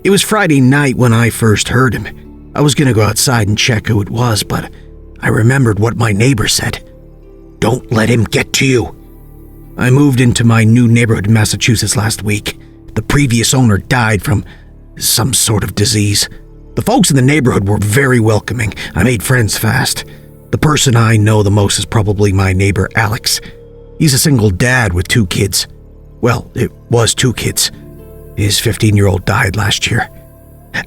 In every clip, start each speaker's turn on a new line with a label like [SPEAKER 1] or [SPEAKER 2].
[SPEAKER 1] It was Friday night when I first heard him. I was going to go outside and check who it was, but I remembered what my neighbor said. Don't let him get to you. I moved into my new neighborhood in Massachusetts last week. The previous owner died from some sort of disease. The folks in the neighborhood were very welcoming. I made friends fast. The person I know the most is probably my neighbor Alex. He's a single dad with 2 kids. Well, it was 2 kids. His 15-year-old died last year.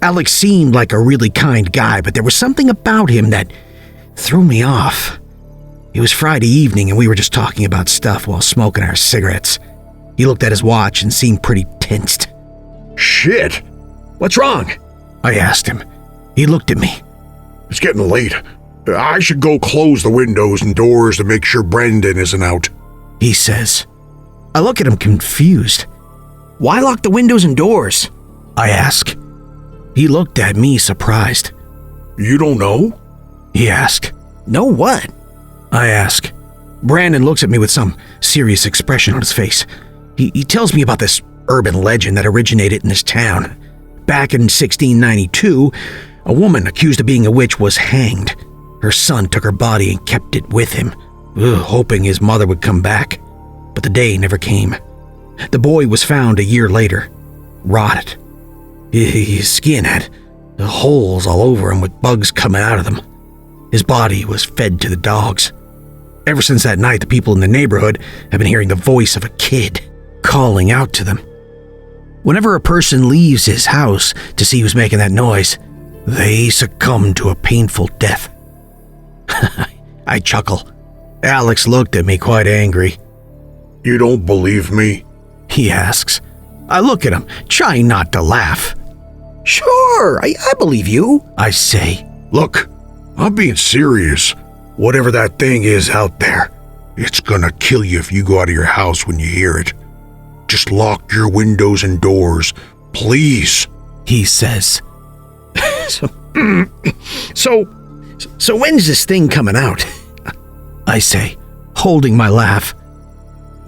[SPEAKER 1] Alex seemed like a really kind guy, but there was something about him that threw me off. It was Friday evening and we were just talking about stuff while smoking our cigarettes. He looked at his watch and seemed pretty tensed.
[SPEAKER 2] Shit! What's wrong?
[SPEAKER 1] I asked him. He looked at me.
[SPEAKER 2] It's getting late. I should go close the windows and doors to make sure Brendan isn't out,
[SPEAKER 1] he says. I look at him confused. Why lock the windows and doors? I ask. He looked at me surprised.
[SPEAKER 2] You don't know?
[SPEAKER 1] He asked. Know what? I ask. Brandon looks at me with some serious expression on his face. He tells me about this urban legend that originated in this town. Back in 1692, a woman accused of being a witch was hanged. Her son took her body and kept it with him, hoping his mother would come back. But the day never came. The boy was found a year later, rotted. His skin had holes all over him with bugs coming out of them. His body was fed to the dogs. Ever since that night, the people in the neighborhood have been hearing the voice of a kid calling out to them. Whenever a person leaves his house to see who's making that noise, they succumb to a painful death. I chuckle. Alex looked at me quite angry.
[SPEAKER 2] You don't believe me?
[SPEAKER 1] He asks. I look at him, trying not to laugh. Sure, I believe you, I say.
[SPEAKER 2] Look, I'm being serious. Whatever that thing is out there, it's gonna kill you if you go out of your house when you hear it. Just lock your windows and doors, please, he says.
[SPEAKER 1] So when's this thing coming out? I say, holding my laugh.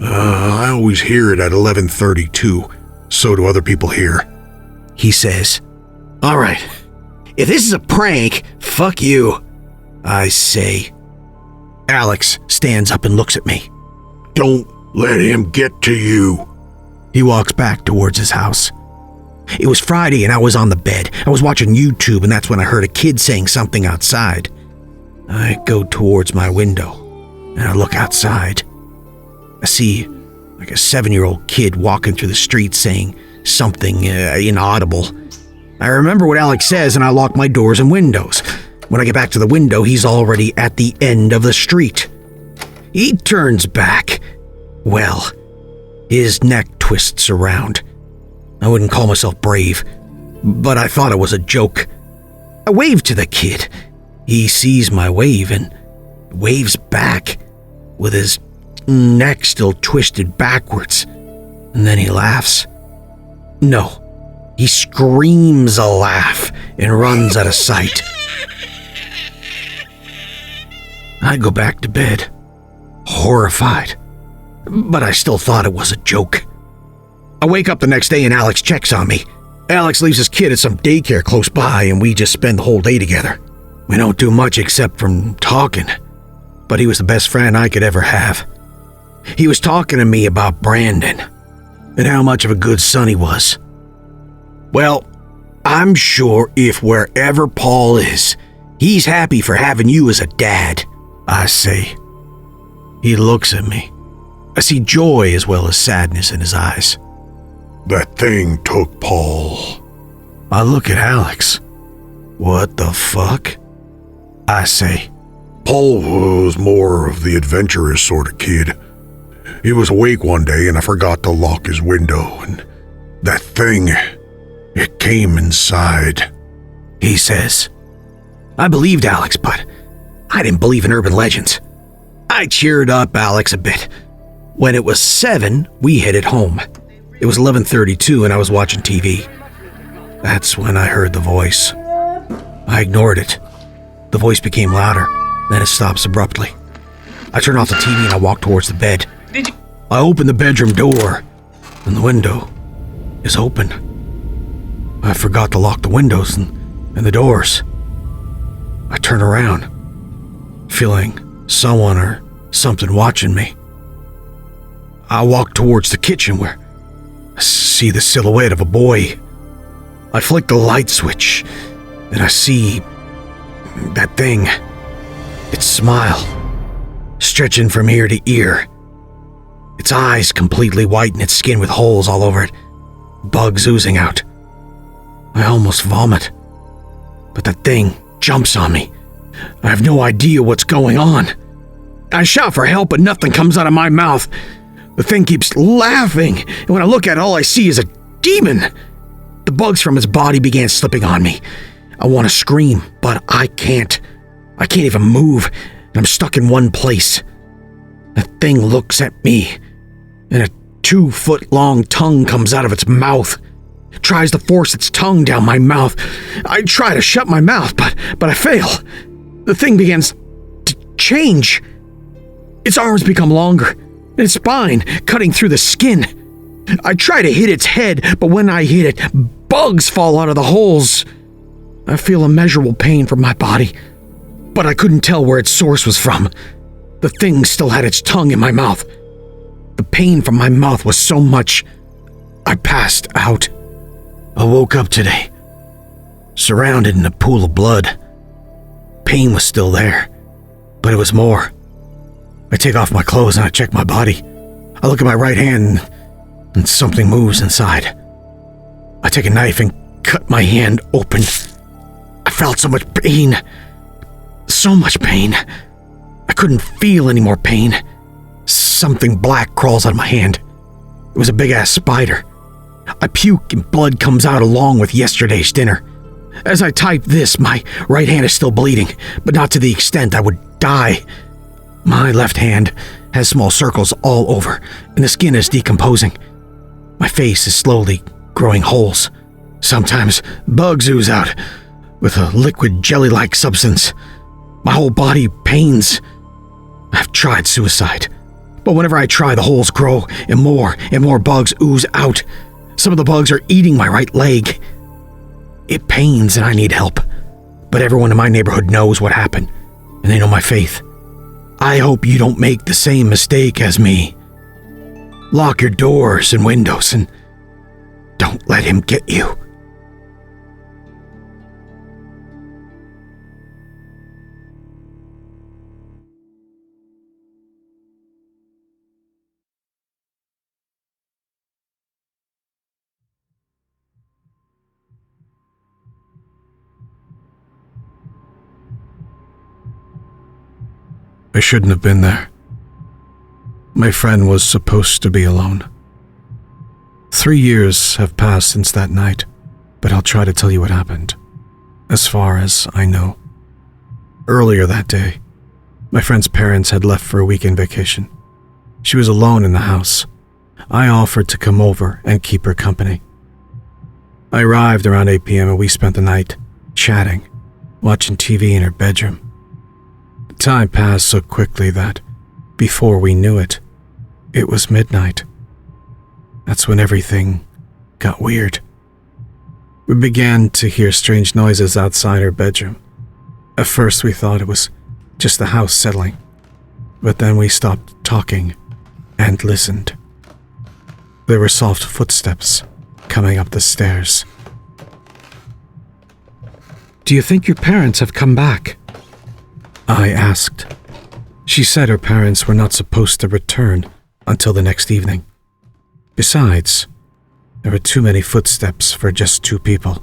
[SPEAKER 2] I always hear it at 11:32. So do other people here,
[SPEAKER 1] he says. All right, if this is a prank, fuck you, I say. Alex stands up and looks at me.
[SPEAKER 2] Don't let him get to you.
[SPEAKER 1] He walks back towards his house. It was Friday and I was on the bed. I was watching YouTube and that's when I heard a kid saying something outside. I go towards my window and I look outside. I see like a 7-year-old kid walking through the street saying something inaudible. I remember what Alex says and I lock my doors and windows. When I get back to the window, he's already at the end of the street. He turns back. Well, his neck twists around. I wouldn't call myself brave, but I thought it was a joke. I wave to the kid. He sees my wave and waves back with his neck still twisted backwards. And then he laughs. No, he screams a laugh and runs out of sight. I go back to bed, horrified, but I still thought it was a joke. I wake up the next day and Alex checks on me. Alex leaves his kid at some daycare close by and we just spend the whole day together. We don't do much except from talking, but he was the best friend I could ever have. He was talking to me about Brandon and how much of a good son he was. Well, I'm sure if wherever Paul is, he's happy for having you as a dad, I say. He looks at me. I see joy as well as sadness in his eyes.
[SPEAKER 2] That thing took Paul.
[SPEAKER 1] I look at Alex. What the fuck? I say.
[SPEAKER 2] Paul was more of the adventurous sort of kid. He was awake one day and I forgot to lock his window and that thing, it came inside,
[SPEAKER 1] he says. I believed Alex, but I didn't believe in urban legends. I cheered up Alex a bit. When it was 7, we headed home. It was 11:32 and I was watching TV. That's when I heard the voice. I ignored it. The voice became louder, then it stops abruptly. I turn off the TV and I walk towards the bed. I open the bedroom door and the window is open. I forgot to lock the windows and the doors. I turn around, feeling someone or something watching me. I walk towards the kitchen where I see the silhouette of a boy. I flick the light switch and I see that thing. Its smile, stretching from ear to ear. Its eyes completely white and its skin with holes all over it. Bugs oozing out. I almost vomit. But the thing jumps on me. I have no idea what's going on. I shout for help, but nothing comes out of my mouth. The thing keeps laughing, and when I look at it, all I see is a demon. The bugs from its body began slipping on me. I want to scream, but I can't. I can't even move, and I'm stuck in one place. The thing looks at me, and a 2-foot-long tongue comes out of its mouth. It tries to force its tongue down my mouth. I try to shut my mouth, but I fail. The thing begins to change. Its arms become longer, and its spine cutting through the skin. I try to hit its head, but when I hit it, bugs fall out of the holes. I feel immeasurable pain from my body, but I couldn't tell where its source was from. The thing still had its tongue in my mouth. The pain from my mouth was so much, I passed out. I woke up today, surrounded in a pool of blood. Pain was still there, but it was more. I take off my clothes and I check my body. I look at my right hand and something moves inside. I take a knife and cut my hand open. I felt so much pain. So much pain. I couldn't feel any more pain. Something black crawls out of my hand. It was a big-ass spider. I puke and blood comes out along with yesterday's dinner. As I type this, my right hand is still bleeding, but not to the extent I would die. My left hand has small circles all over, and the skin is decomposing. My face is slowly growing holes. Sometimes bugs ooze out with a liquid jelly-like substance. My whole body pains. I've tried suicide, but whenever I try, the holes grow and more bugs ooze out. Some of the bugs are eating my right leg. It pains and I need help, but everyone in my neighborhood knows what happened, and they know my faith. I hope you don't make the same mistake as me. Lock your doors and windows and don't let him get you. I shouldn't have been there. My friend was supposed to be alone. 3 years have passed since that night, but I'll try to tell you what happened, as far as I know. Earlier that day, my friend's parents had left for a weekend vacation. She was alone in the house. I offered to come over and keep her company. I arrived around 8 p.m. and we spent the night chatting, watching TV in her bedroom. Time passed so quickly that, before we knew it, it was midnight. That's when everything got weird. We began to hear strange noises outside her bedroom. At first we thought it was just the house settling, but then we stopped talking and listened. There were soft footsteps coming up the stairs. "Do you think your parents have come back?" I asked. She said her parents were not supposed to return until the next evening. Besides, there were too many footsteps for just 2 people.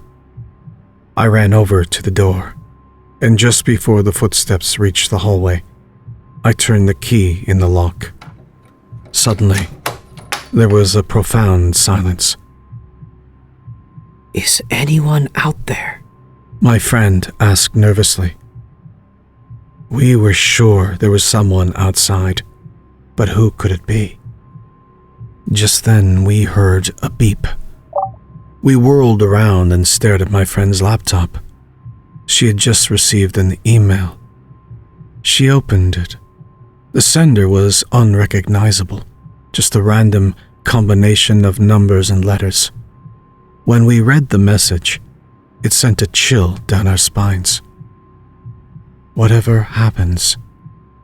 [SPEAKER 1] I ran over to the door, and just before the footsteps reached the hallway, I turned the key in the lock. Suddenly, there was a profound silence.
[SPEAKER 3] "Is anyone out there?"
[SPEAKER 1] My friend asked nervously. We were sure there was someone outside, but who could it be? Just then we heard a beep. We whirled around and stared at my friend's laptop. She had just received an email. She opened it. The sender was unrecognizable, just a random combination of numbers and letters. When we read the message, It sent a chill down our spines. Whatever happens,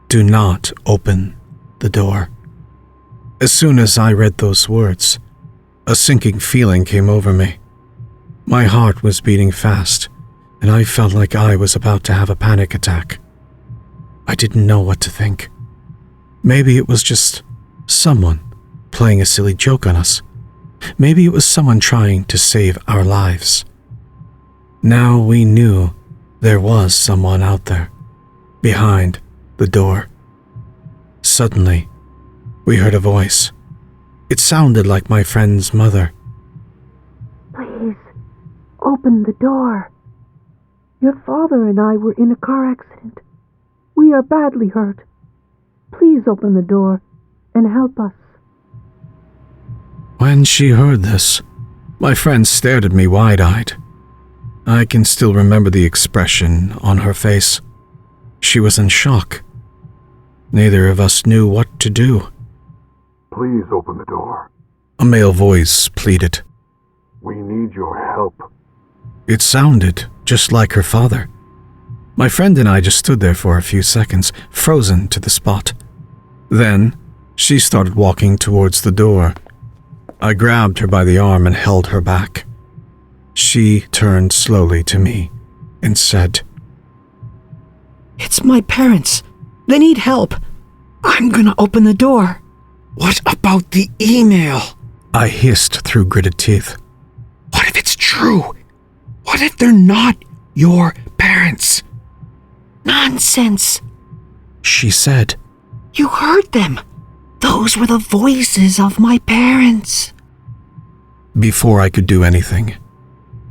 [SPEAKER 1] do not open the door. As soon as I read those words, a sinking feeling came over me. My heart was beating fast, and I felt like I was about to have a panic attack. I didn't know what to think. Maybe it was just someone playing a silly joke on us. Maybe it was someone trying to save our lives. Now we knew there was someone out there, behind the door. Suddenly, we heard a voice. It sounded like my friend's mother.
[SPEAKER 4] Please, open the door. Your father and I were in a car accident. We are badly hurt. Please open the door and help us.
[SPEAKER 1] When she heard this, my friend stared at me wide-eyed. I can still remember the expression on her face. She was in shock. Neither of us knew what to do.
[SPEAKER 2] Please open the door.
[SPEAKER 1] A male voice pleaded.
[SPEAKER 2] We need your help.
[SPEAKER 1] It sounded just like her father. My friend and I just stood there for a few seconds, frozen to the spot. Then, she started walking towards the door. I grabbed her by the arm and held her back. She turned slowly to me and said,
[SPEAKER 3] It's my parents. They need help. I'm gonna open the door.
[SPEAKER 1] What about the email? I hissed through gritted teeth. What if it's true? What if they're not your parents?
[SPEAKER 3] Nonsense.
[SPEAKER 1] She said.
[SPEAKER 3] You heard them. Those were the voices of my parents.
[SPEAKER 1] Before I could do anything,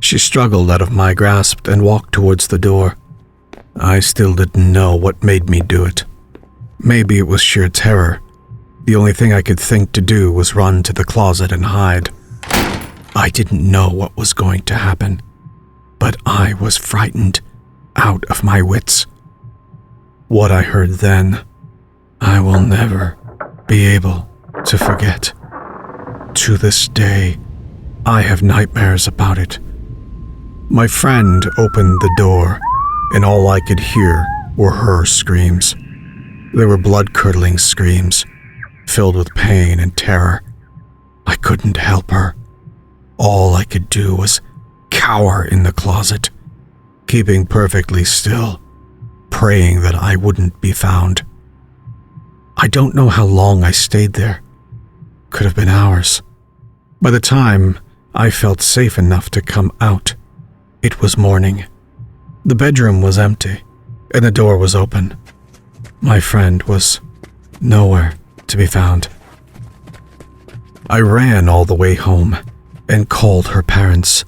[SPEAKER 1] she struggled out of my grasp and walked towards the door. I still didn't know what made me do it. Maybe it was sheer terror. The only thing I could think to do was run to the closet and hide. I didn't know what was going to happen, but I was frightened out of my wits. What I heard then, I will never be able to forget. To this day, I have nightmares about it. My friend opened the door, and all I could hear were her screams. They were blood-curdling screams, filled with pain and terror. I couldn't help her. All I could do was cower in the closet, keeping perfectly still, praying that I wouldn't be found. I don't know how long I stayed there. Could have been hours. By the time I felt safe enough to come out, it was morning. The bedroom was empty, and the door was open. My friend was nowhere to be found. I ran all the way home and called her parents.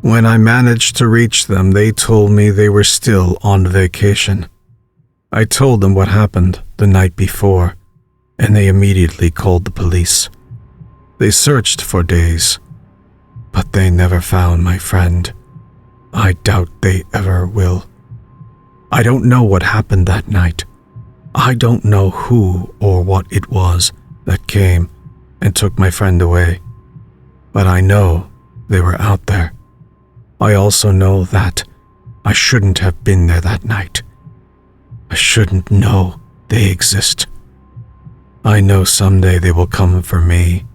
[SPEAKER 1] When I managed to reach them, they told me they were still on vacation. I told them what happened the night before, and they immediately called the police. They searched for days, but they never found my friend. I doubt they ever will. I don't know what happened that night. I don't know who or what it was that came and took my friend away. But I know they were out there. I also know that I shouldn't have been there that night. I shouldn't know they exist. I know someday they will come for me,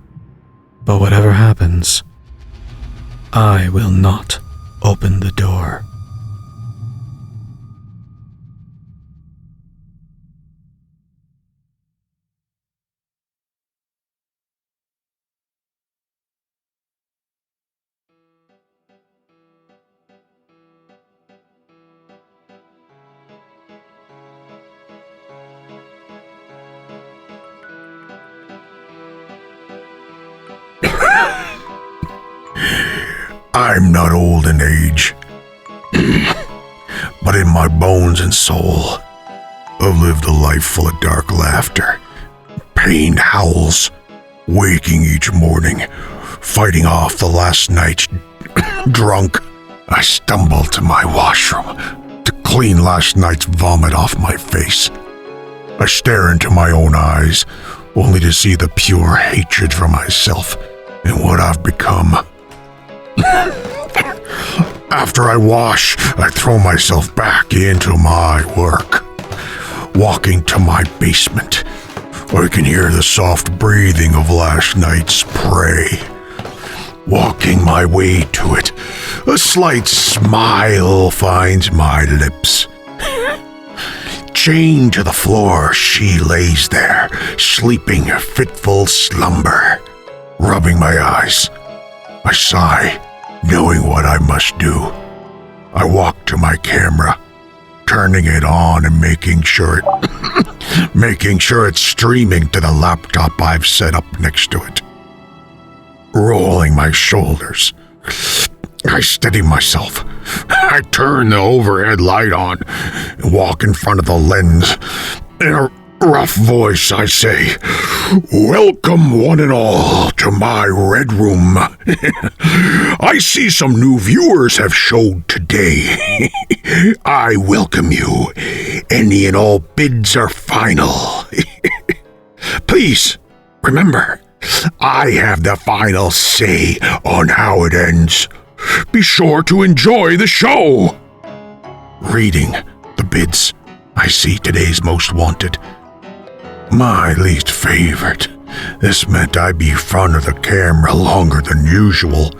[SPEAKER 1] but whatever happens, I will not open the door.
[SPEAKER 2] I'm not old in age, but in my bones and soul, I've lived a life full of dark laughter, pained howls, waking each morning, fighting off the last night's drunk. I stumble to my washroom to clean last night's vomit off my face. I stare into my own eyes, only to see the pure hatred for myself and what I've become. After I wash, I throw myself back into my work. Walking to my basement, I can hear the soft breathing of last night's prey. Walking my way to it, a slight smile finds my lips. Chained to the floor, she lays there, sleeping a fitful slumber. Rubbing my eyes, I sigh, knowing what I must do. I walk to my camera, turning it on and making sure it's streaming to the laptop I've set up next to it. Rolling my shoulders, I steady myself. I turn the overhead light on and walk in front of the lens. In a rough voice, I say, "Welcome one and all to my red room. I see some new viewers have showed today. I welcome you. Any and all bids are final. Please, remember, I have the final say on how it ends. Be sure to enjoy the show." Reading the bids, I see today's most wanted. My least favorite. This meant I'd be in front of the camera longer than usual.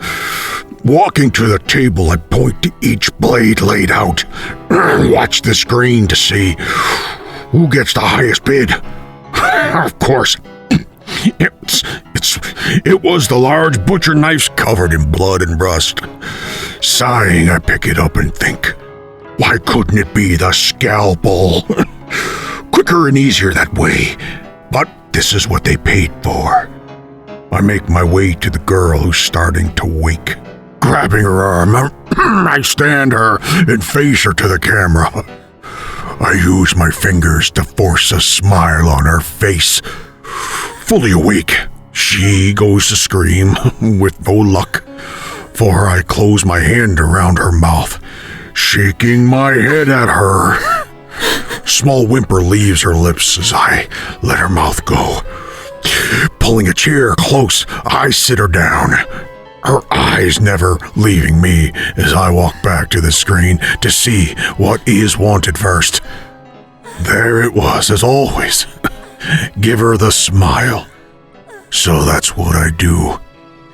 [SPEAKER 2] Walking to the table, I point to each blade laid out. Watch the screen to see who gets the highest bid. Of course, it was the large butcher knives covered in blood and rust. Sighing, I pick it up and think, why couldn't it be the scalpel? Quicker and easier that way, but this is what they paid for. I make my way to the girl who's starting to wake. Grabbing her arm, I stand her and face her to the camera. I use my fingers to force a smile on her face. Fully awake, she goes to scream, with no luck, for I close my hand around her mouth, shaking my head at her. Small whimper leaves her lips as I let her mouth go. Pulling a chair close, I sit her down, her eyes never leaving me as I walk back to the screen to see what is wanted first. There it was, as always. Give her the smile. So that's what I do.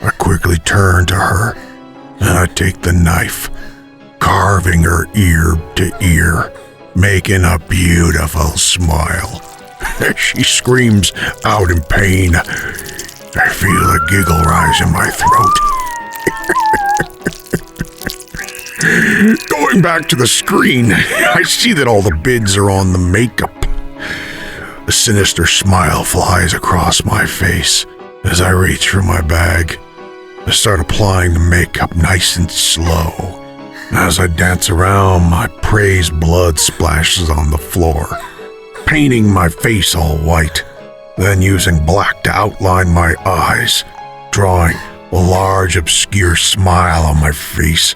[SPEAKER 2] I quickly turn to her, and I take the knife, carving her ear to ear, making a beautiful smile. She screams out in pain. I feel a giggle rise in my throat. Going back to the screen, I see that all the bids are on the makeup. A sinister smile flies across my face as I reach for my bag. I start applying the makeup nice and slow. As I dance around, my prey's blood splashes on the floor, painting my face all white, then using black to outline my eyes, drawing a large obscure smile on my face.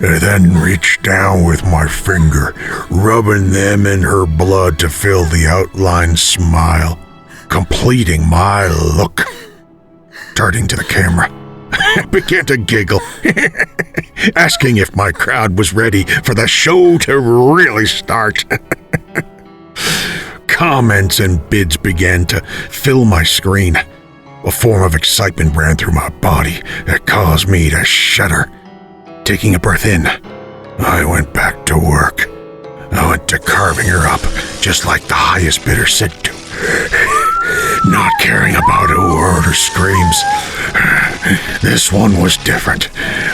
[SPEAKER 2] I then reach down with my finger, rubbing them in her blood to fill the outline smile, completing my look. Turning to the camera, I began to giggle, asking if my crowd was ready for the show to really start. Comments and bids began to fill my screen. A form of excitement ran through my body that caused me to shudder. Taking a breath in, I went back to work. I went to carving her up, just like the highest bidder said to. Not caring about a word or screams. This one was different.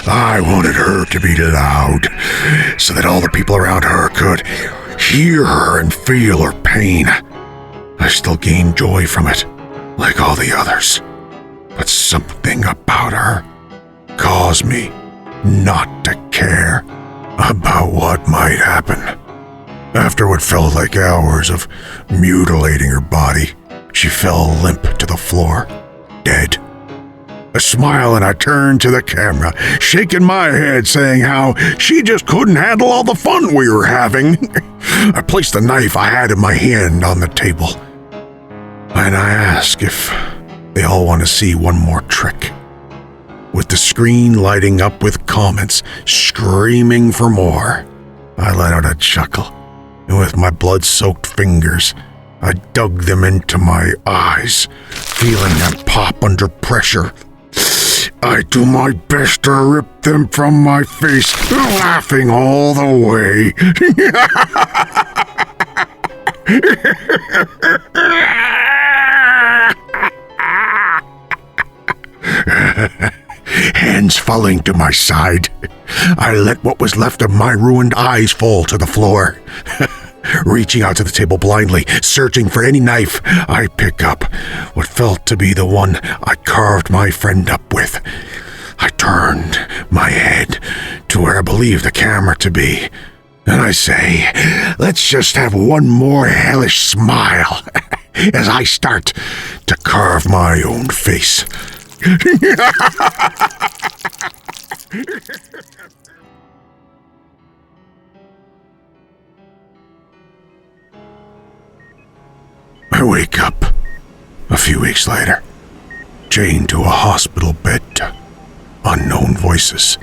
[SPEAKER 2] I wanted her to be loud, so that all the people around her could hear her and feel her pain. I still gained joy from it, like all the others. But something about her caused me not to care about what might happen. After what felt like hours of mutilating her body, she fell limp to the floor, dead. I smile and I turn to the camera, shaking my head, saying how she just couldn't handle all the fun we were having. I placed the knife I had in my hand on the table, and I ask if they all want to see one more trick. with the screen lighting up with comments screaming for more. I let out a chuckle, and with my blood-soaked fingers, I dug them into my eyes, feeling them pop under pressure. I do my best to rip them from my face, laughing all the way. Hands falling to my side, I let what was left of my ruined eyes fall to the floor. Reaching out to the table blindly, searching for any knife, I pick up what felt to be the one I carved my friend up with. I turned my head to where I believed the camera to be, and I say, let's just have one more hellish smile as I start to carve my own face. I wake up a few weeks later, chained to a hospital bed to unknown voices.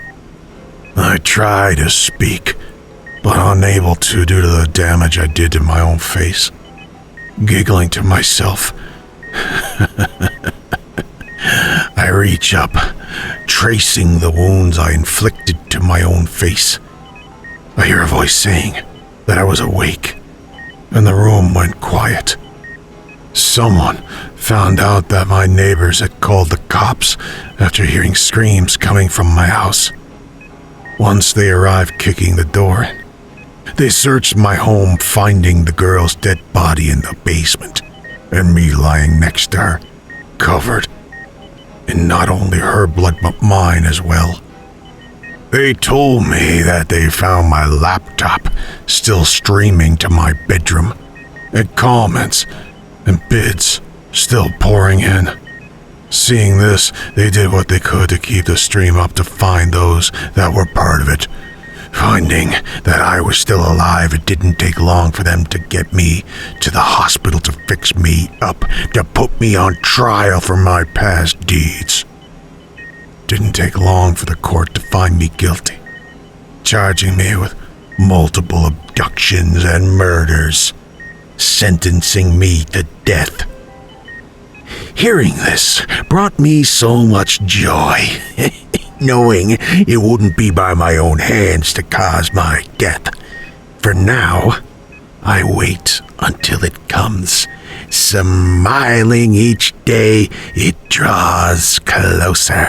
[SPEAKER 2] I try to speak, but unable to due to the damage I did to my own face. Giggling to myself, I reach up, tracing the wounds I inflicted to my own face. I hear a voice saying that I was awake, and the room went quiet. Someone found out that my neighbors had called the cops after hearing screams coming from my house. Once they arrived kicking the door in, they searched my home, finding the girl's dead body in the basement and me lying next to her, covered in not only her blood but mine as well. They told me that they found my laptop still streaming to my bedroom, and comments and bids still pouring in. Seeing this, they did what they could to keep the stream up to find those that were part of it. Finding that I was still alive, it didn't take long for them to get me to the hospital to fix me up, to put me on trial for my past deeds. Didn't take long for the court to find me guilty, charging me with multiple abductions and murders, sentencing me to death. Hearing this brought me so much joy, knowing it wouldn't be by my own hands to cause my death. For now, I wait until it comes, smiling each day it draws closer.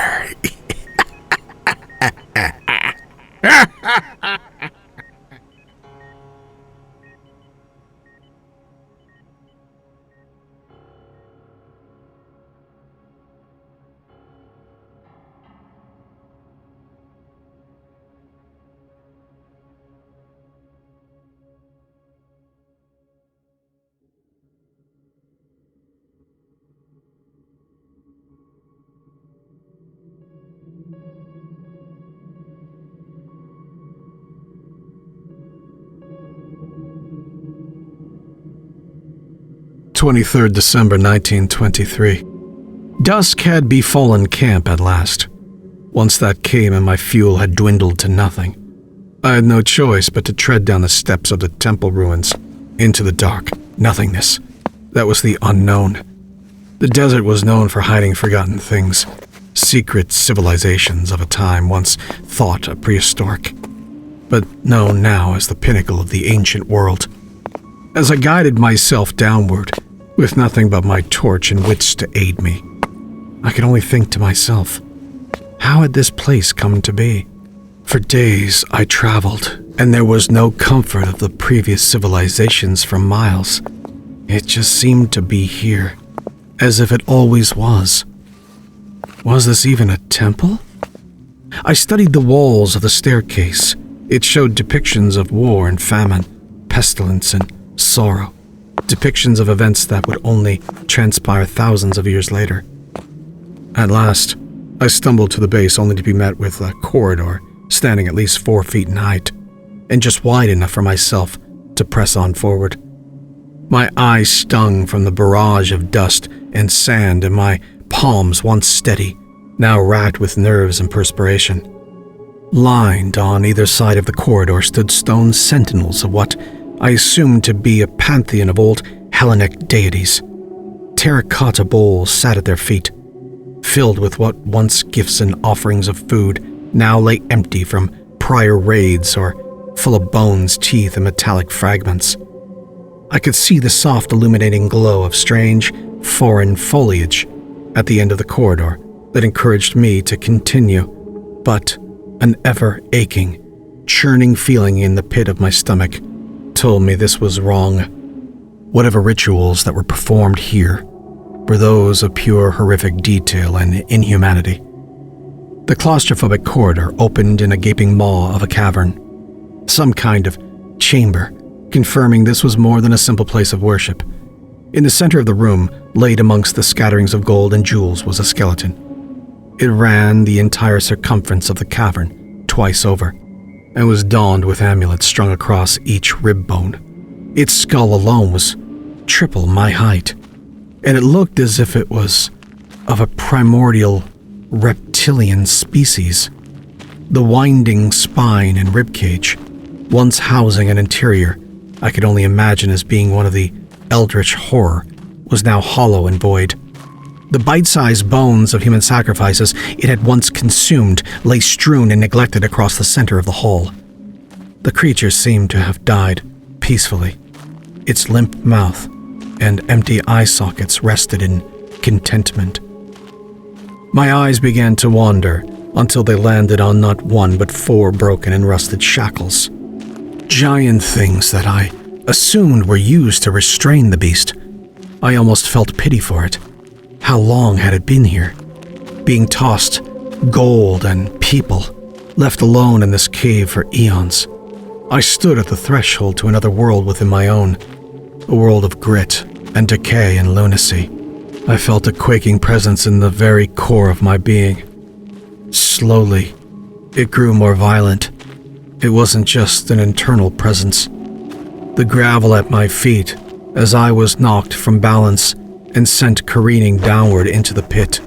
[SPEAKER 1] 23rd December 1923. Dusk had befallen camp at last. Once that came and my fuel had dwindled to nothing, I had no choice but to tread down the steps of the temple ruins, into the dark nothingness. That was the unknown. The desert was known for hiding forgotten things, secret civilizations of a time once thought prehistoric, but known now as the pinnacle of the ancient world. As I guided myself downward, with nothing but my torch and wits to aid me, I could only think to myself, how had this place come to be? For days I traveled, and there was no comfort of the previous civilizations for miles. It just seemed to be here, as if it always was. Was this even a temple? I studied the walls of the staircase. It showed depictions of war and famine, pestilence and sorrow, depictions of events that would only transpire thousands of years later. At last, I stumbled to the base only to be met with a corridor standing at least 4 feet in height, and just wide enough for myself to press on forward. My eyes stung from the barrage of dust and sand, and my palms, once steady, now racked with nerves and perspiration. Lined on either side of the corridor stood stone sentinels of what I assumed to be a pantheon of old Hellenic deities. Terracotta bowls sat at their feet, filled with what once gifts and offerings of food now lay empty from prior raids or full of bones, teeth, and metallic fragments. I could see the soft illuminating glow of strange, foreign foliage at the end of the corridor that encouraged me to continue, but an ever-aching, churning feeling in the pit of my stomach told me this was wrong. Whatever rituals that were performed here were those of pure horrific detail and inhumanity. The claustrophobic corridor opened in a gaping maw of a cavern, some kind of chamber, confirming this was more than a simple place of worship. In the center of the room, laid amongst the scatterings of gold and jewels, was a skeleton. It ran the entire circumference of the cavern, twice over, and was donned with amulets strung across each rib bone. Its skull alone was triple my height, and it looked as if it was of a primordial reptilian species. The winding spine and ribcage, once housing an interior I could only imagine as being one of the eldritch horror, was now hollow and void. The bite-sized bones of human sacrifices it had once consumed lay strewn and neglected across the center of the hall. The creature seemed to have died peacefully. Its limp mouth and empty eye sockets rested in contentment. My eyes began to wander until they landed on not one but 4 broken and rusted shackles. Giant things that I assumed were used to restrain the beast. I almost felt pity for it. How long had it been here? Being tossed, gold and people, left alone in this cave for eons. I stood at the threshold to another world within my own, a world of grit and decay and lunacy. I felt a quaking presence in the very core of my being. Slowly, it grew more violent. It wasn't just an internal presence. The gravel at my feet, as I was knocked from balance and sent careening downward into the pit,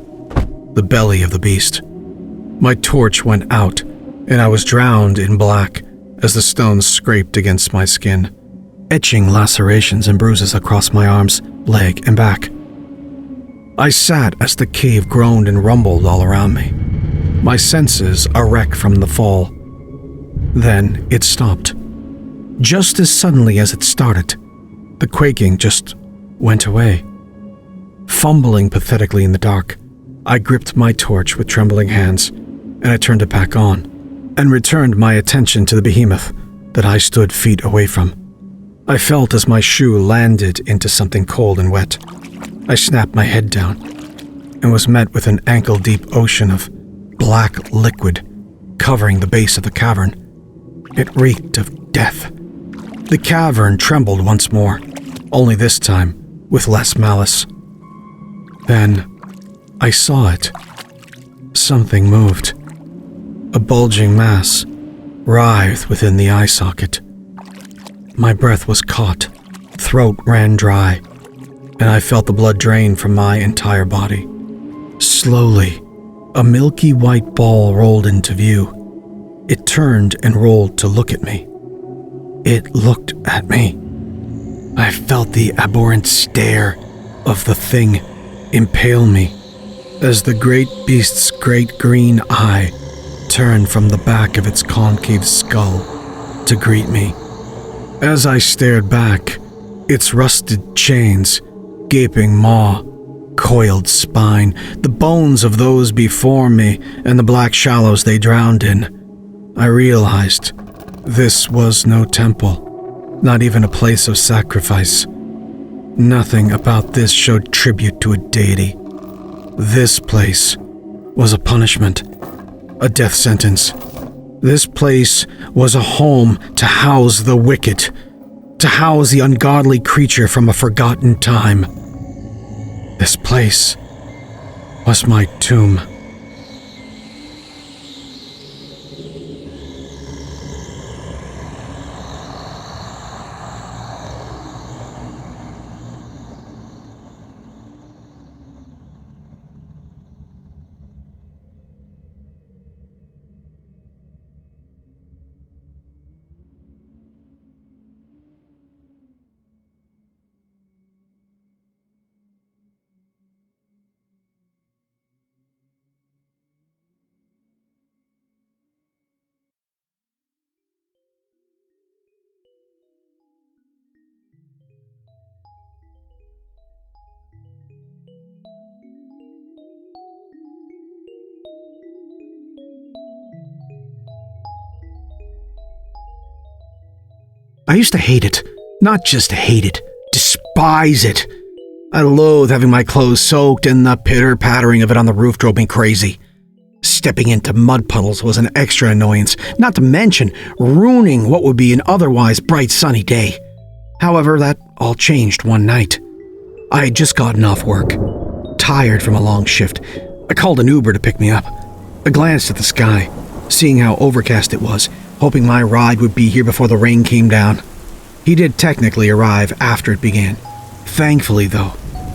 [SPEAKER 1] the belly of the beast. My torch went out, and I was drowned in black as the stones scraped against my skin, etching lacerations and bruises across my arms, leg, and back. I sat as the cave groaned and rumbled all around me, my senses a wreck from the fall. Then it stopped. Just as suddenly as it started, the quaking just went away. Fumbling pathetically in the dark, I gripped my torch with trembling hands, and I turned it back on, and returned my attention to the behemoth that I stood feet away from. I felt as my shoe landed into something cold and wet. I snapped my head down, and was met with an ankle-deep ocean of black liquid covering the base of the cavern. It reeked of death. The cavern trembled once more, only this time with less malice. Then I saw it. Something moved. A bulging mass writhed within the eye socket. My breath was caught, throat ran dry, and I felt the blood drain from my entire body. Slowly, a milky white ball rolled into view. It turned and rolled to look at me. It looked at me. I felt the abhorrent stare of the thing impale me as the great beast's great green eye turned from the back of its concave skull to greet me. As I stared back, its rusted chains, gaping maw, coiled spine, the bones of those before me, and the black shallows they drowned in, I realized this was no temple, not even a place of sacrifice. Nothing about this showed tribute to a deity. This place was a punishment, a death sentence. This place was a home to house the wicked, to house the ungodly creature from a forgotten time. This place was my tomb. I used to hate it. Not just hate it, despise it. I loathed having my clothes soaked, and the pitter-pattering of it on the roof drove me crazy. Stepping into mud puddles was an extra annoyance, not to mention ruining what would be an otherwise bright sunny day. However, that all changed one night. I had just gotten off work, tired from a long shift. I called an Uber to pick me up. I glanced at the sky, seeing how overcast it was, hoping my ride would be here before the rain came down. He did technically arrive after it began. Thankfully, though,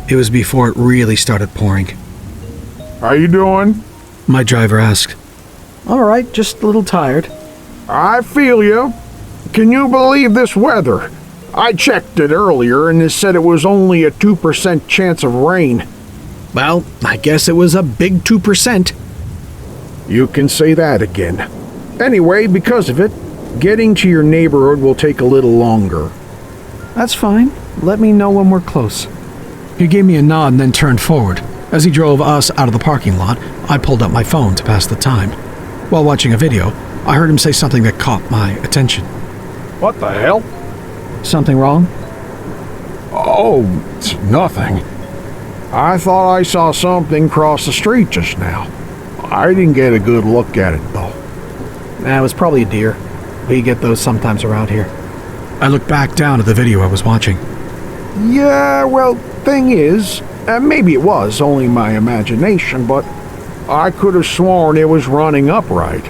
[SPEAKER 1] it was before it really started pouring.
[SPEAKER 5] How you doing?
[SPEAKER 1] My driver asked.
[SPEAKER 6] All right, just a little tired.
[SPEAKER 5] I feel you. Can you believe this weather? I checked it earlier and it said it was only a 2% chance of rain.
[SPEAKER 1] Well, I guess it was a big 2%.
[SPEAKER 5] You can say that again. Anyway, because of it, getting to your neighborhood will take a little longer.
[SPEAKER 6] That's fine. Let me know when we're close.
[SPEAKER 1] He gave me a nod and then turned forward. As he drove us out of the parking lot, I pulled up my phone to pass the time. While watching a video, I heard him say something that caught my attention.
[SPEAKER 5] What the hell?
[SPEAKER 6] Something wrong?
[SPEAKER 5] Oh, it's nothing. I thought I saw something cross the street just now. I didn't get a good look at it, though.
[SPEAKER 6] It was probably a deer. We get those sometimes around here.
[SPEAKER 1] I looked back down at the video I was watching.
[SPEAKER 5] Yeah, well, thing is, maybe it was only my imagination, but I could have sworn it was running upright.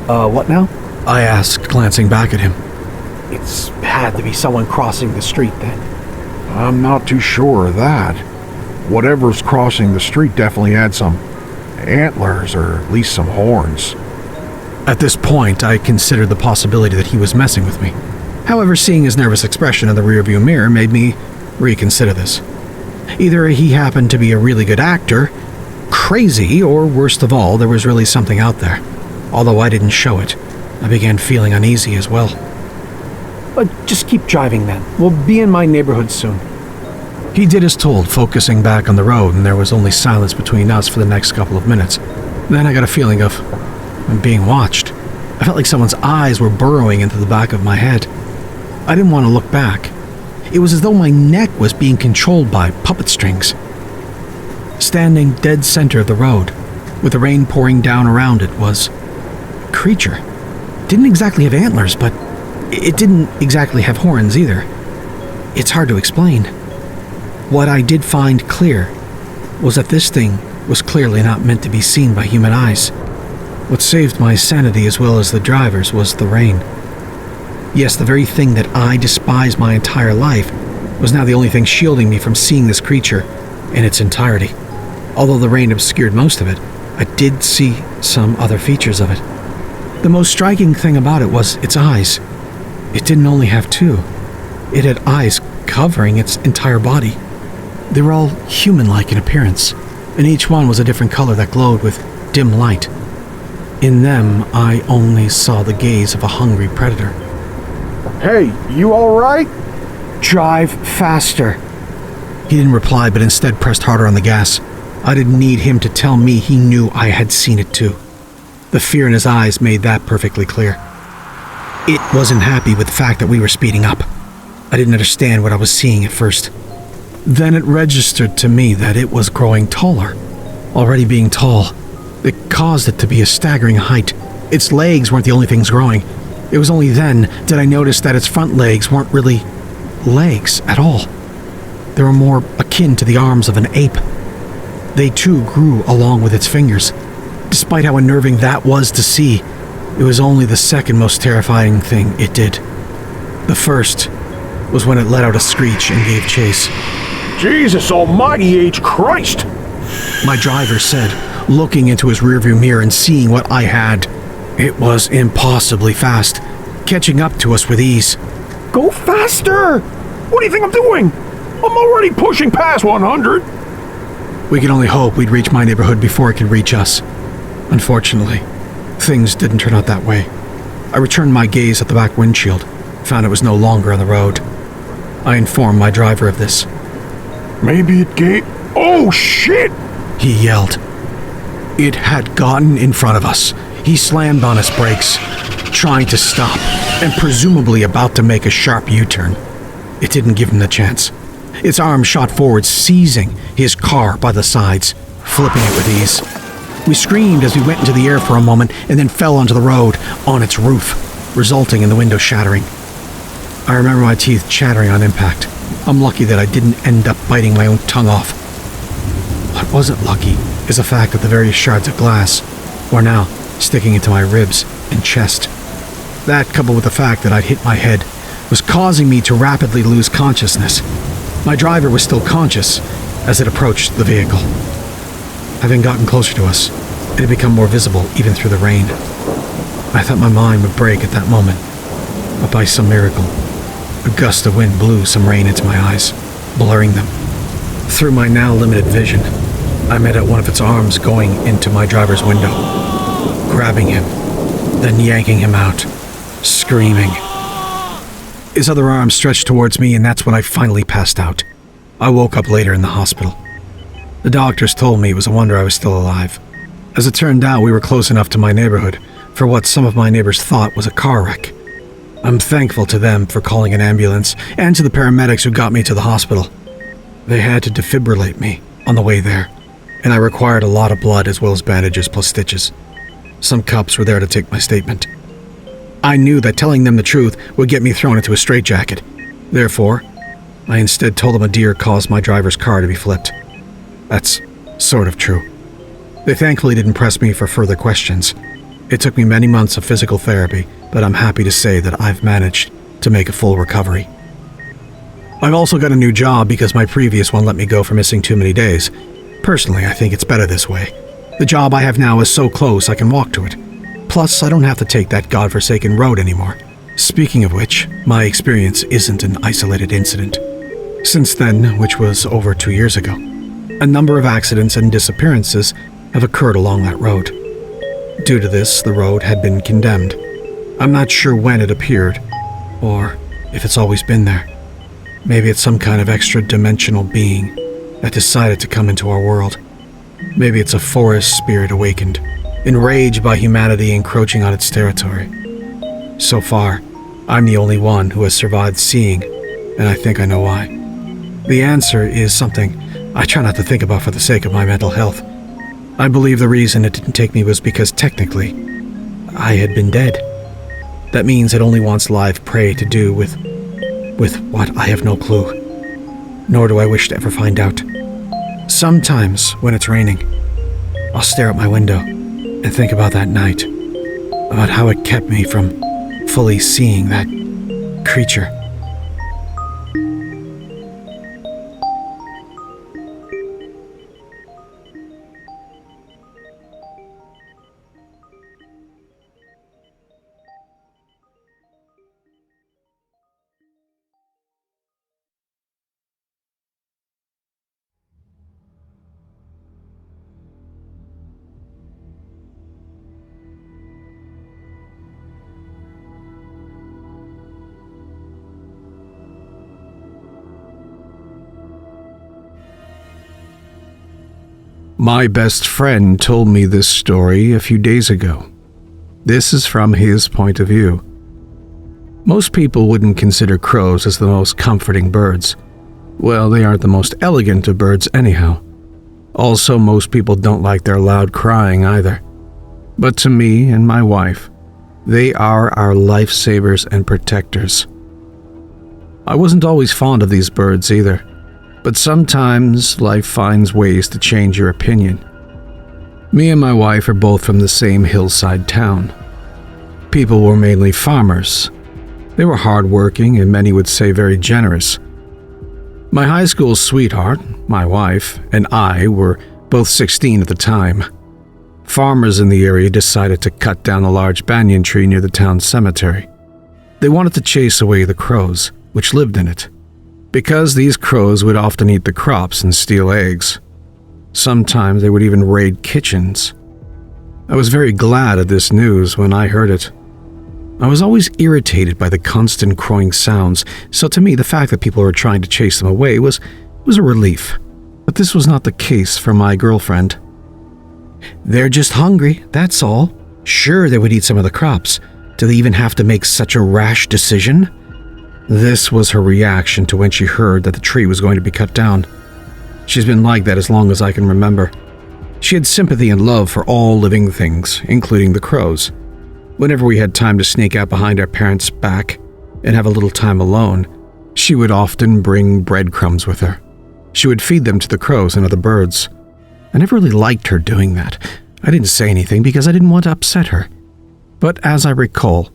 [SPEAKER 6] What now?
[SPEAKER 1] I asked, glancing back at him.
[SPEAKER 6] It's had to be someone crossing the street then.
[SPEAKER 5] I'm not too sure of that. Whatever's crossing the street definitely had some antlers, or at least some horns.
[SPEAKER 1] At this point, I considered the possibility that he was messing with me. However, seeing his nervous expression in the rearview mirror made me reconsider this. Either he happened to be a really good actor, crazy, or worst of all, there was really something out there. Although I didn't show it, I began feeling uneasy as well.
[SPEAKER 6] But just keep driving then. We'll be in my neighborhood soon.
[SPEAKER 1] He did as told, focusing back on the road, and there was only silence between us for the next couple of minutes. Then I got a feeling of being watched. I felt like someone's eyes were burrowing into the back of my head. I didn't want to look back. It was as though my neck was being controlled by puppet strings. Standing dead center of the road, with the rain pouring down around it, was a creature. Didn't exactly have antlers, but it didn't exactly have horns either. It's hard to explain. What I did find clear was that this thing was clearly not meant to be seen by human eyes. What saved my sanity as well as the driver's was the rain. Yes, the very thing that I despised my entire life was now the only thing shielding me from seeing this creature in its entirety. Although the rain obscured most of it, I did see some other features of it. The most striking thing about it was its eyes. It didn't only have two. It had eyes covering its entire body. They were all human-like in appearance, and each one was a different color that glowed with dim light. In them, I only saw the gaze of a hungry predator.
[SPEAKER 5] Hey, you alright?
[SPEAKER 6] Drive faster.
[SPEAKER 1] He didn't reply, but instead pressed harder on the gas. I didn't need him to tell me he knew I had seen it too. The fear in his eyes made that perfectly clear. It wasn't happy with the fact that we were speeding up. I didn't understand what I was seeing at first. Then it registered to me that it was growing taller. Already being tall, it caused it to be a staggering height. Its legs weren't the only things growing. It was only then did I notice that its front legs weren't really legs at all. They were more akin to the arms of an ape. They too grew along with its fingers. Despite how unnerving that was to see, it was only the second most terrifying thing it did. The first was when it let out a screech and gave chase.
[SPEAKER 5] Jesus almighty H. Christ!
[SPEAKER 1] My driver said, looking into his rearview mirror and seeing what I had. It was impossibly fast, catching up to us with ease.
[SPEAKER 5] Go faster! What do you think I'm doing? I'm already pushing past 100.
[SPEAKER 1] We could only hope we'd reach my neighborhood before it could reach us. Unfortunately, things didn't turn out that way. I returned my gaze at the back windshield, found it was no longer on the road. I informed my driver of this.
[SPEAKER 5] Maybe it gave... Oh, shit!
[SPEAKER 1] He yelled. It had gotten in front of us. He slammed on his brakes. trying to stop, and presumably about to make a sharp U-turn. It didn't give him the chance. Its arm shot forward, seizing his car by the sides, flipping it with ease. We screamed as we went into the air for a moment and then fell onto the road on its roof, resulting in the window shattering. I remember my teeth chattering on impact. I'm lucky that I didn't end up biting my own tongue off. What wasn't lucky is the fact that the various shards of glass were now sticking into my ribs and chest. That, coupled with the fact that I'd hit my head, was causing me to rapidly lose consciousness. My driver was still conscious as it approached the vehicle. Having gotten closer to us, it had become more visible even through the rain. I thought my mind would break at that moment, but by some miracle, a gust of wind blew some rain into my eyes, blurring them. Through my now limited vision, I met out one of its arms going into my driver's window, grabbing him, then yanking him out, screaming. His other arm stretched towards me, and that's when I finally passed out. I woke up later in the hospital. The doctors told me it was a wonder I was still alive. As it turned out, we were close enough to my neighborhood for what some of my neighbors thought was a car wreck. I'm thankful to them for calling an ambulance and to the paramedics who got me to the hospital. They had to defibrillate me on the way there, and I required a lot of blood as well as bandages plus stitches. Some cops were there to take my statement. I knew that telling them the truth would get me thrown into a straitjacket. Therefore, I instead told them a deer caused my driver's car to be flipped. That's sort of true. They thankfully didn't press me for further questions. It took me many months of physical therapy, but I'm happy to say that I've managed to make a full recovery. I've also got a new job because my previous one let me go for missing too many days. Personally, I think it's better this way. The job I have now is so close I can walk to it. Plus, I don't have to take that godforsaken road anymore. Speaking of which, my experience isn't an isolated incident. Since then, which was over 2 years ago, a number of accidents and disappearances have occurred along that road. Due to this, the road had been condemned. I'm not sure when it appeared, or if it's always been there. Maybe it's some kind of extra-dimensional being that decided to come into our world. Maybe it's a forest spirit awakened, enraged by humanity encroaching on its territory. So far, I'm the only one who has survived seeing, and I think I know why. The answer is something I try not to think about for the sake of my mental health. I believe the reason it didn't take me was because technically, I had been dead. That means it only wants live prey to do with what I have no clue. Nor do I wish to ever find out. Sometimes, when it's raining, I'll stare out my window and think about that night, about how it kept me from fully seeing that creature. My best friend told me this story a few days ago. This is from his point of view. Most people wouldn't consider crows as the most comforting birds. Well, they aren't the most elegant of birds anyhow. Also, most people don't like their loud crying either. But to me and my wife, they are our lifesavers and protectors. I wasn't always fond of these birds either. But sometimes life finds ways to change your opinion. Me and my wife are both from the same hillside town. People were mainly farmers. They were hardworking and many would say very generous. My high school sweetheart, my wife, and I were both 16 at the time. Farmers in the area decided to cut down a large banyan tree near the town cemetery. They wanted to chase away the crows, which lived in it, because these crows would often eat the crops and steal eggs. Sometimes they would even raid kitchens. I was very glad of this news when I heard it. I was always irritated by the constant crowing sounds, so to me the fact that people were trying to chase them away was a relief. But this was not the case for my girlfriend. "They're just hungry, that's all. Sure, they would eat some of the crops, Do they even have to make such a rash decision? This was her reaction to when she heard that the tree was going to be cut down. She's been like that as long as I can remember. She had sympathy and love for all living things, including the crows. Whenever we had time to sneak out behind our parents' back and have a little time alone, she would often bring breadcrumbs with her. She would feed them to the crows and other birds. I never really liked her doing that. I didn't say anything because I didn't want to upset her. But as I recall,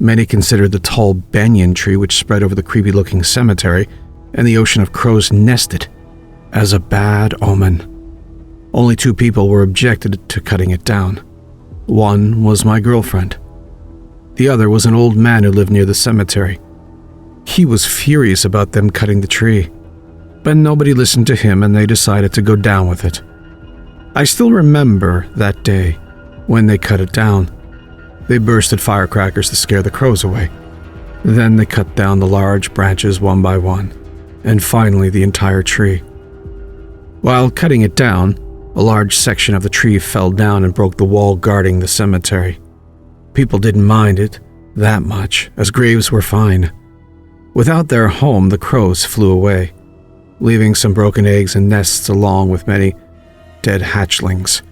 [SPEAKER 1] many considered the tall banyan tree which spread over the creepy-looking cemetery and the ocean of crows nested as a bad omen. Only 2 people were objected to cutting it down. One was my girlfriend. The other was an old man who lived near the cemetery. He was furious about them cutting the tree, but nobody listened to him and they decided to go down with it. I still remember that day when they cut it down. They bursted firecrackers to scare the crows away. Then they cut down the large branches one by one, and finally the entire tree. While cutting it down, a large section of the tree fell down and broke the wall guarding the cemetery. People didn't mind it that much, as graves were fine. Without their home, the crows flew away, leaving some broken eggs and nests along with many dead hatchlings.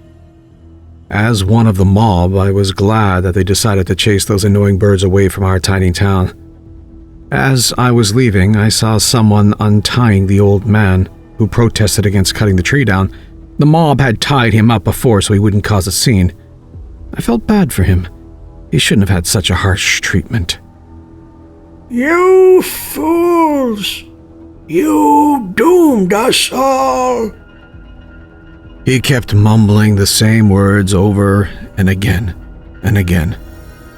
[SPEAKER 1] As one of the mob, I was glad that they decided to chase those annoying birds away from our tiny town. As I was leaving, I saw someone untying the old man who protested against cutting the tree down. The mob had tied him up before so he wouldn't cause a scene. I felt bad for him. He shouldn't have had such a harsh treatment.
[SPEAKER 2] You fools! You doomed us all!
[SPEAKER 1] He kept mumbling the same words over and again,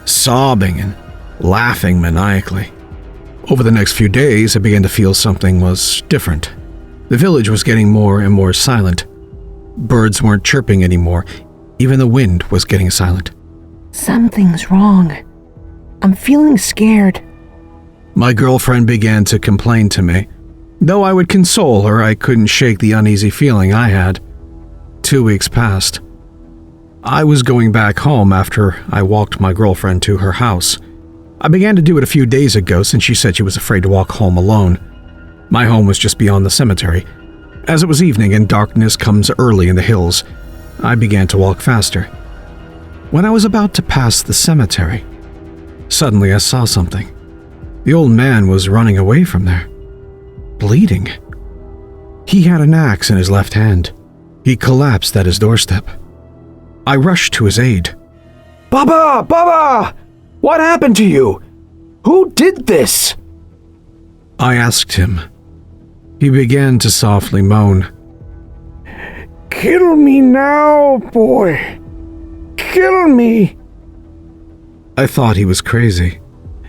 [SPEAKER 1] sobbing and laughing maniacally. Over the next few days, I began to feel something was different. The village was getting more and more silent. Birds weren't chirping anymore. Even the wind was getting silent.
[SPEAKER 3] Something's wrong. I'm feeling scared.
[SPEAKER 1] My girlfriend began to complain to me. Though I would console her, I couldn't shake the uneasy feeling I had. 2 weeks passed. I was going back home after I walked my girlfriend to her house. I began to do it a few days ago since she said she was afraid to walk home alone. My home was just beyond the cemetery. As it was evening and darkness comes early in the hills, I began to walk faster. When I was about to pass the cemetery, suddenly I saw something. The old man was running away from there, bleeding. He had an axe in his left hand. He collapsed at his doorstep. I rushed to his aid.
[SPEAKER 6] Baba! Baba! What happened to you? Who did this?
[SPEAKER 1] I asked him. He began to softly moan.
[SPEAKER 2] Kill me now, boy. Kill me.
[SPEAKER 1] I thought he was crazy,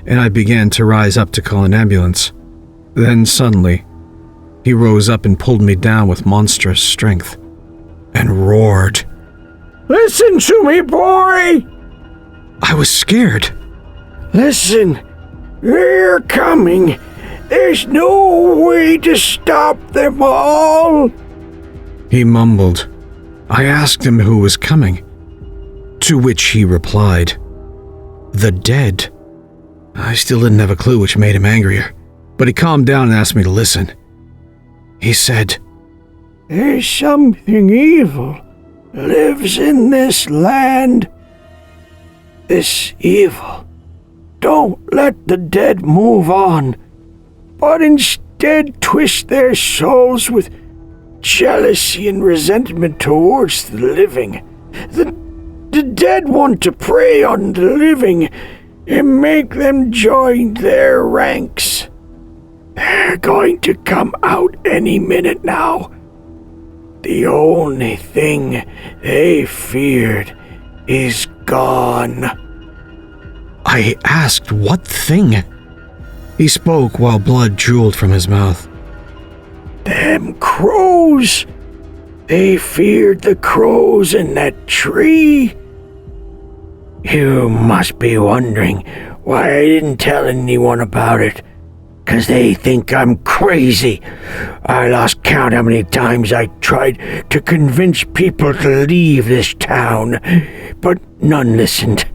[SPEAKER 1] and I began to rise up to call an ambulance. Then suddenly, he rose up and pulled me down with monstrous strength, and roared.
[SPEAKER 2] Listen to me, boy!
[SPEAKER 1] I was scared.
[SPEAKER 2] Listen, they're coming. There's no way to stop them all.
[SPEAKER 1] He mumbled. I asked him who was coming, to which he replied, the dead. I still didn't have a clue, which made him angrier, but he calmed down and asked me to listen. He said,
[SPEAKER 2] There's something evil lives in this land. This evil don't let the dead move on, but instead twist their souls with jealousy and resentment towards the living. The dead want to prey on the living and make them join their ranks. They're going to come out any minute now. The only thing they feared is gone.
[SPEAKER 1] I asked what thing? He spoke while blood drooled from his mouth.
[SPEAKER 2] Them crows. They feared the crows in that tree. You must be wondering why I didn't tell anyone about it. 'Cause they think I'm crazy. I lost count how many times I tried to convince people to leave this town, but none listened.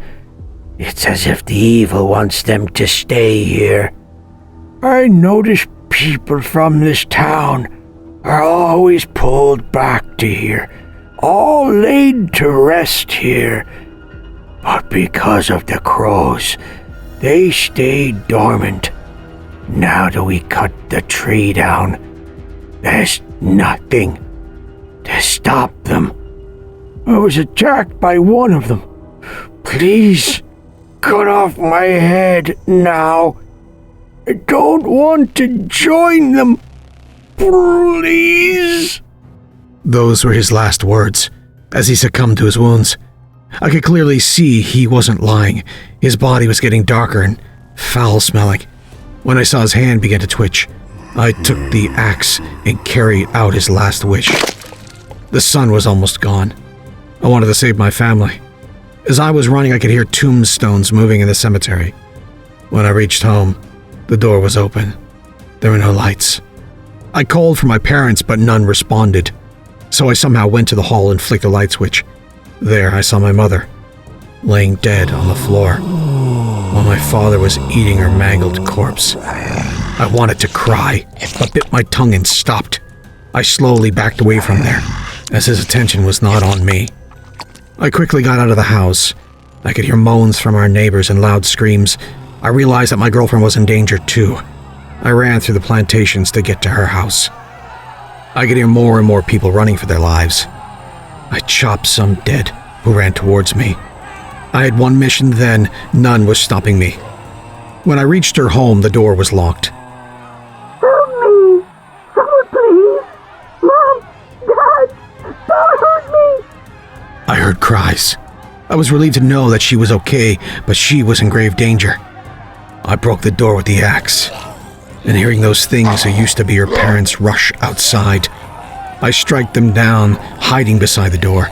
[SPEAKER 1] It's as if the evil wants them to stay here.
[SPEAKER 5] I notice people from this town are always pulled back to here, all laid to rest here. But because of the crows, they stayed dormant. Now that we cut the tree down, there's nothing to stop them. I was attacked by one of them. Please, cut off my head now. I don't want to join them. Please.
[SPEAKER 1] Those were his last words as he succumbed to his wounds. I could clearly see he wasn't lying. His body was getting darker and foul-smelling. When I saw his hand begin to twitch, I took the axe and carried out his last wish. The sun was almost gone. I wanted to save my family. As I was running, I could hear tombstones moving in the cemetery. When I reached home, the door was open. There were no lights. I called for my parents, but none responded. So I somehow went to the hall and flicked a light switch. There I saw my mother, laying dead on the floor, while my father was eating her mangled corpse. I wanted to cry, but bit my tongue and stopped. I slowly backed away from there, as his attention was not on me. I quickly got out of the house. I could hear moans from our neighbors and loud screams. I realized that my girlfriend was in danger too. I ran through the plantations to get to her house. I could hear more and more people running for their lives. I chopped some dead who ran towards me. I had one mission then, none was stopping me. When I reached her home, the door was locked.
[SPEAKER 4] Help me! Someone please! Mom! Dad! Don't hurt me!
[SPEAKER 1] I heard cries. I was relieved to know that she was okay, but she was in grave danger. I broke the door with the axe, and hearing those things who used to be her parents rush outside, I strike them down, hiding beside the door.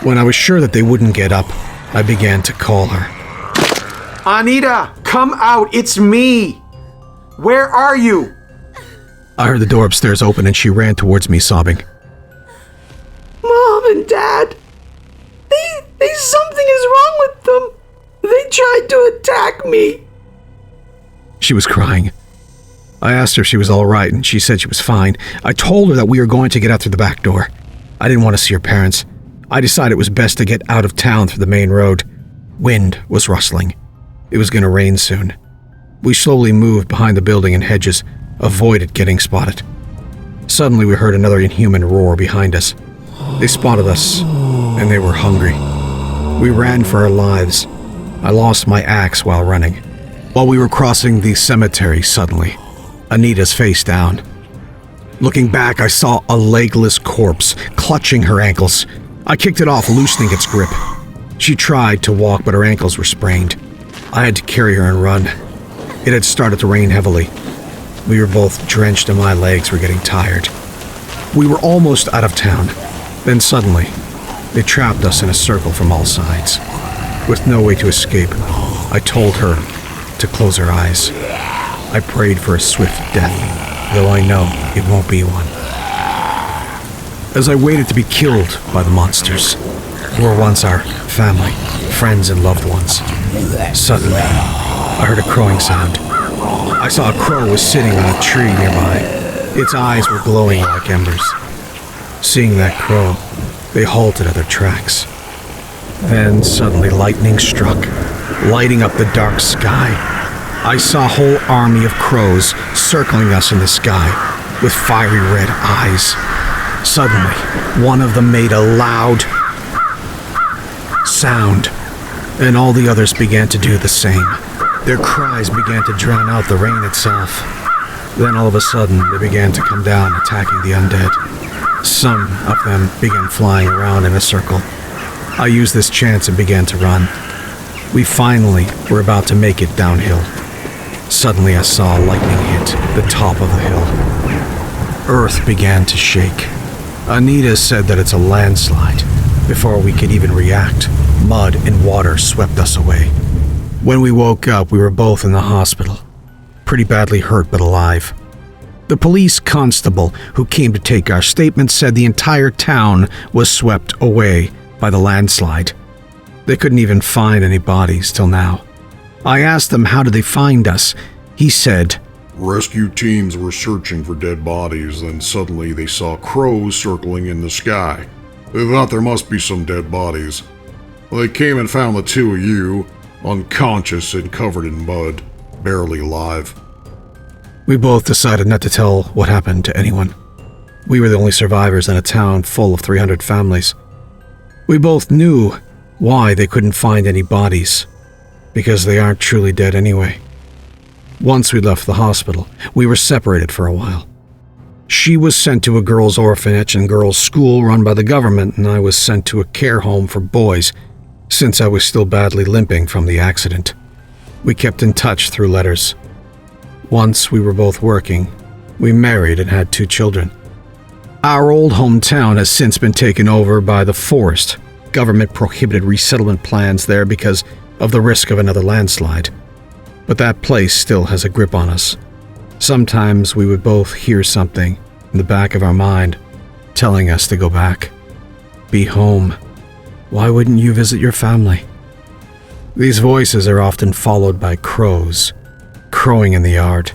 [SPEAKER 1] When I was sure that they wouldn't get up, I began to call her.
[SPEAKER 6] Anita, come out, it's me! Where are you?
[SPEAKER 1] I heard the door upstairs open and she ran towards me sobbing.
[SPEAKER 3] Mom and Dad, something is wrong with them. They tried to attack me.
[SPEAKER 1] She was crying. I asked her if she was all right, and she said she was fine. I told her that we were going to get out through the back door. I didn't want to see her parents. I decided it was best to get out of town through the main road. Wind was rustling. It was going to rain soon. We slowly moved behind the building and hedges, avoided getting spotted. Suddenly we heard another inhuman roar behind us. They spotted us, and they were hungry. We ran for our lives. I lost my axe while running. While we were crossing the cemetery suddenly, Anita's face down. Looking back, I saw a legless corpse clutching her ankles. I kicked it off, loosening its grip. She tried to walk, but her ankles were sprained. I had to carry her and run. It had started to rain heavily. We were both drenched and my legs were getting tired. We were almost out of town. Then suddenly, they trapped us in a circle from all sides. With no way to escape, I told her to close her eyes. I prayed for a swift death, though I know it won't be one. As I waited to be killed by the monsters, who were once our family, friends, and loved ones, suddenly, I heard a crowing sound. I saw a crow was sitting on a tree nearby. Its eyes were glowing like embers. Seeing that crow, they halted at their tracks. Then suddenly lightning struck, lighting up the dark sky. I saw a whole army of crows circling us in the sky with fiery red eyes. Suddenly, one of them made a loud sound, and all the others began to do the same. Their cries began to drown out the rain itself. Then all of a sudden, they began to come down, attacking the undead. Some of them began flying around in a circle. I used this chance and began to run. We finally were about to make it downhill. Suddenly I saw lightning hit the top of the hill. Earth began to shake. Anita said that it's a landslide. Before we could even react, mud and water swept us away. When we woke up, we were both in the hospital. Pretty badly hurt but alive. The police constable who came to take our statement said the entire town was swept away by the landslide. They couldn't even find any bodies till now. I asked them how did they find us. He said,
[SPEAKER 2] Rescue teams were searching for dead bodies, then suddenly they saw crows circling in the sky. They thought there must be some dead bodies. They came and found the two of you, unconscious and covered in mud, barely alive.
[SPEAKER 1] We both decided not to tell what happened to anyone. We were the only survivors in a town full of 300 families. We both knew why they couldn't find any bodies, because they aren't truly dead anyway. Once we left the hospital, we were separated for a while. She was sent to a girls' orphanage and girls' school run by the government, and I was sent to a care home for boys, since I was still badly limping from the accident. We kept in touch through letters. Once we were both working, we married and had 2 children. Our old hometown has since been taken over by the forest. Government prohibited resettlement plans there because of the risk of another landslide. But that place still has a grip on us. Sometimes we would both hear something in the back of our mind telling us to go back. Be home. Why wouldn't you visit your family? These voices are often followed by crows, crowing in the yard,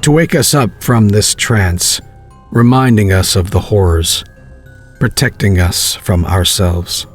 [SPEAKER 1] to wake us up from this trance, reminding us of the horrors, protecting us from ourselves.